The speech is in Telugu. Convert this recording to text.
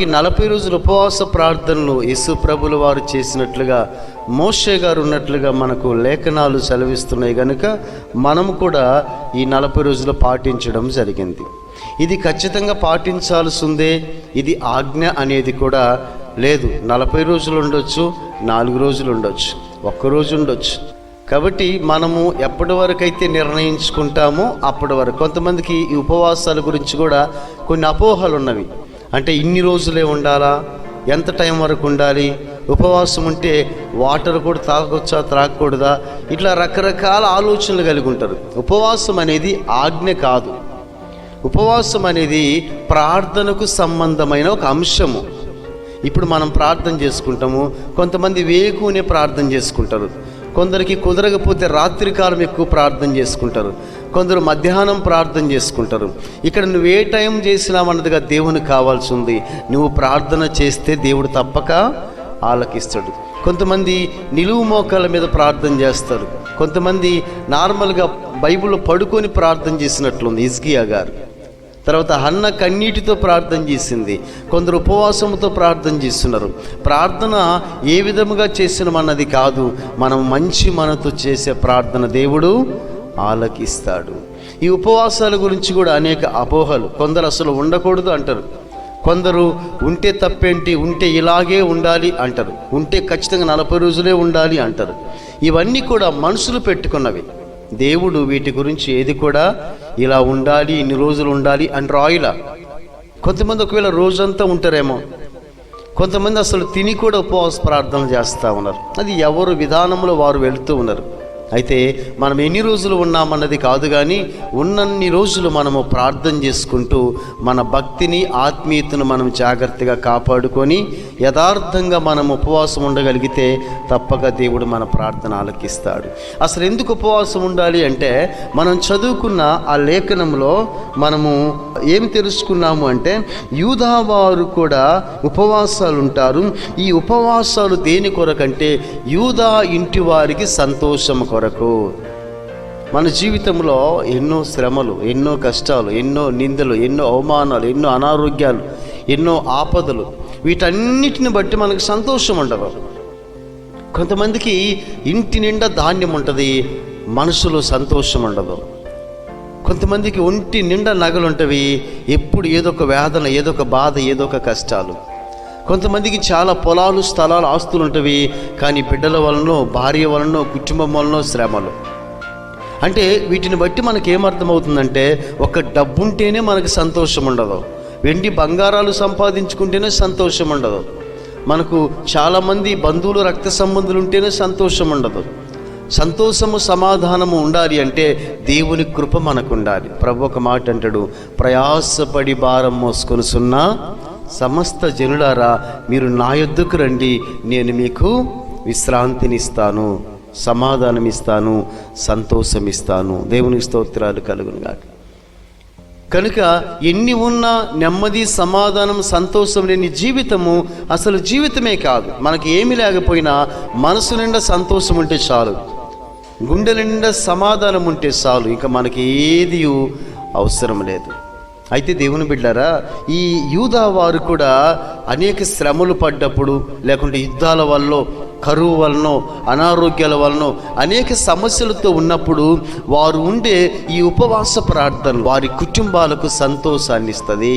ఈ 40 రోజుల ఉపవాస ప్రార్థనలు యేసు ప్రభుల వారు చేసినట్లుగా, మోషే గారు ఉన్నట్లుగా మనకు లేఖనాలు సెలవిస్తున్నాయి కనుక మనము కూడా ఈ 40 రోజులు పాటించడం జరిగింది. ఇది ఖచ్చితంగా పాటించాల్సిందే, ఇది ఆజ్ఞ అనేది కూడా లేదు. 40 రోజులు ఉండొచ్చు, 4 రోజులు ఉండొచ్చు, 1 రోజు ఉండొచ్చు. కాబట్టి మనము ఎప్పటి వరకు అయితే నిర్ణయించుకుంటామో అప్పటి వరకు. కొంతమందికి ఈ ఉపవాసాల గురించి కూడా కొన్ని అపోహలు ఉన్నవి. అంటే ఇన్ని రోజులే ఉండాలా, ఎంత టైం వరకు ఉండాలి, ఉపవాసం ఉంటే వాటర్ కూడా తాగొచ్చా త్రాగకూడదా, ఇట్లా రకరకాల ఆలోచనలు కలిగి ఉంటారు. ఉపవాసం అనేది ఆజ్ఞ కాదు. ఉపవాసం అనేది ప్రార్థనకు సంబంధమైన ఒక అంశము. ఇప్పుడు మనం ప్రార్థన చేసుకుంటాము, కొంతమంది వేకునే ప్రార్థన చేసుకుంటారు, కొందరికి కుదరకపోతే రాత్రికాలం ఎక్కువ ప్రార్థన చేసుకుంటారు, కొందరు మధ్యాహ్నం ప్రార్థన చేసుకుంటారు. ఇక్కడ నువ్వు ఏ టైం చేసినావన్నదిగా దేవునికి కావాల్సి ఉంది. నువ్వు ప్రార్థన చేస్తే దేవుడు తప్పక ఆలకిస్తాడు. కొంతమంది నిలువు మోకాళ్ళ మీద ప్రార్థన చేస్తారు, కొంతమంది నార్మల్గా బైబిల్లో పడుకొని ప్రార్థన చేసినట్లుంది హిజ్కియా గారు. తర్వాత హన్న కన్నీటితో ప్రార్థన చేసింది, కొందరు ఉపవాసంతో ప్రార్థన చేస్తున్నారు. ప్రార్థన ఏ విధముగా చేసినమన్నది కాదు, మనం మంచి మనతో చేసే ప్రార్థన దేవుడు ఆలకిస్తాడు. ఈ ఉపవాసాల గురించి కూడా అనేక అపోహలు. కొందరు అసలు ఉండకూడదు అంటారు, కొందరు ఉంటే తప్పేంటి, ఉంటే ఇలాగే ఉండాలి అంటారు, ఉంటే ఖచ్చితంగా 40 రోజులే ఉండాలి అంటారు. ఇవన్నీ కూడా మనుషులు పెట్టుకున్నవి. దేవుడు వీటి గురించి ఏది కూడా ఇలా ఉండాలి, ఇన్ని రోజులు ఉండాలి అని రాయిలా. కొంతమంది ఒకవేళ రోజంతా ఉంటారేమో, కొంతమంది అసలు తిని కూడా ఉపవాస ప్రార్థనలు చేస్తూ ఉన్నారు. అది ఎవరు విధానంలో వారు వెళుతూ ఉన్నారు. అయితే మనం ఎన్ని రోజులు ఉన్నామన్నది కాదు, కానీ ఉన్నన్ని రోజులు మనము ప్రార్థన చేసుకుంటూ మన భక్తిని, ఆత్మీయతను మనం జాగ్రత్తగా కాపాడుకొని యథార్థంగా మనం ఉపవాసం ఉండగలిగితే తప్పక దేవుడు మన ప్రార్థన ఆలకిస్తాడు. అసలు ఎందుకు ఉపవాసం ఉండాలి అంటే, మనం చదువుకున్న ఆ లేఖనంలో మనము ఏం తెలుసుకున్నాము అంటే, యూదావారు కూడా ఉపవాసాలు ఉంటారు. ఈ ఉపవాసాలు దేని కొరకంటే యూదా ఇంటి వారికి సంతోషం కొరకు. మన జీవితంలో ఎన్నో శ్రమలు, ఎన్నో కష్టాలు, ఎన్నో నిందలు, ఎన్నో అవమానాలు, ఎన్నో అనారోగ్యాలు, ఎన్నో ఆపదలు, వీటన్నిటిని బట్టి మనకు సంతోషం ఉండదు. కొంతమందికి ఇంటి నిండా ధాన్యం ఉంటుంది, మనసులో సంతోషం ఉండదు. కొంతమందికి ఒంటి నిండా నగలు ఉంటవి, ఎప్పుడు ఏదో ఒక వేదన, ఏదో ఒక బాధ, ఏదో ఒక కష్టాలు. కొంతమందికి చాలా పొలాలు, స్థలాలు, ఆస్తులు ఉంటవి, కానీ బిడ్డల వలనో, భార్య వలనో, కుటుంబం వలనో శ్రమలు. అంటే వీటిని బట్టి మనకు ఏమర్థమవుతుందంటే, ఒక డబ్బు ఉంటేనే మనకు సంతోషం ఉండదు, వెండి బంగారాలు సంపాదించుకుంటేనే సంతోషం ఉండదు, మనకు చాలామంది బంధువులు, రక్త సంబంధులు ఉంటేనే సంతోషం ఉండదు. సంతోషము, సమాధానము ఉండాలి అంటే దేవుని కృప మనకు ఉండాలి. ప్రభు ఒక మాట అంటాడు, ప్రయాసపడి భారం మోసుకొనుచున్న సమస్త జనులారా మీరు నా యొద్దకు రండి, నేను మీకు విశ్రాంతినిస్తాను, సమాధానం ఇస్తాను, సంతోషం ఇస్తాను. దేవునికి స్తోత్రాలు కలుగును గాక. కనుక ఎన్ని ఉన్నా నెమ్మది, సమాధానం, సంతోషం లేని జీవితము అసలు జీవితమే కాదు. మనకి ఏమి లేకపోయినా మనసు నిండా సంతోషం ఉంటే చాలు, గుండె నిండా సమాధానం ఉంటే చాలు, ఇంకా మనకి ఏది అవసరం లేదు. అయితే దేవుని బిడ్డారా, ఈ యూదా వారు కూడా అనేక శ్రమలు పడ్డప్పుడు, లేకుంటే యుద్ధాల వల్ల, కరువు వలనో, అనారోగ్యాల వలనో, అనేక సమస్యలతో ఉన్నప్పుడు వారు ఉండే ఈ ఉపవాస ప్రార్థన వారి కుటుంబాలకు సంతోషాన్ని ఇస్తుంది.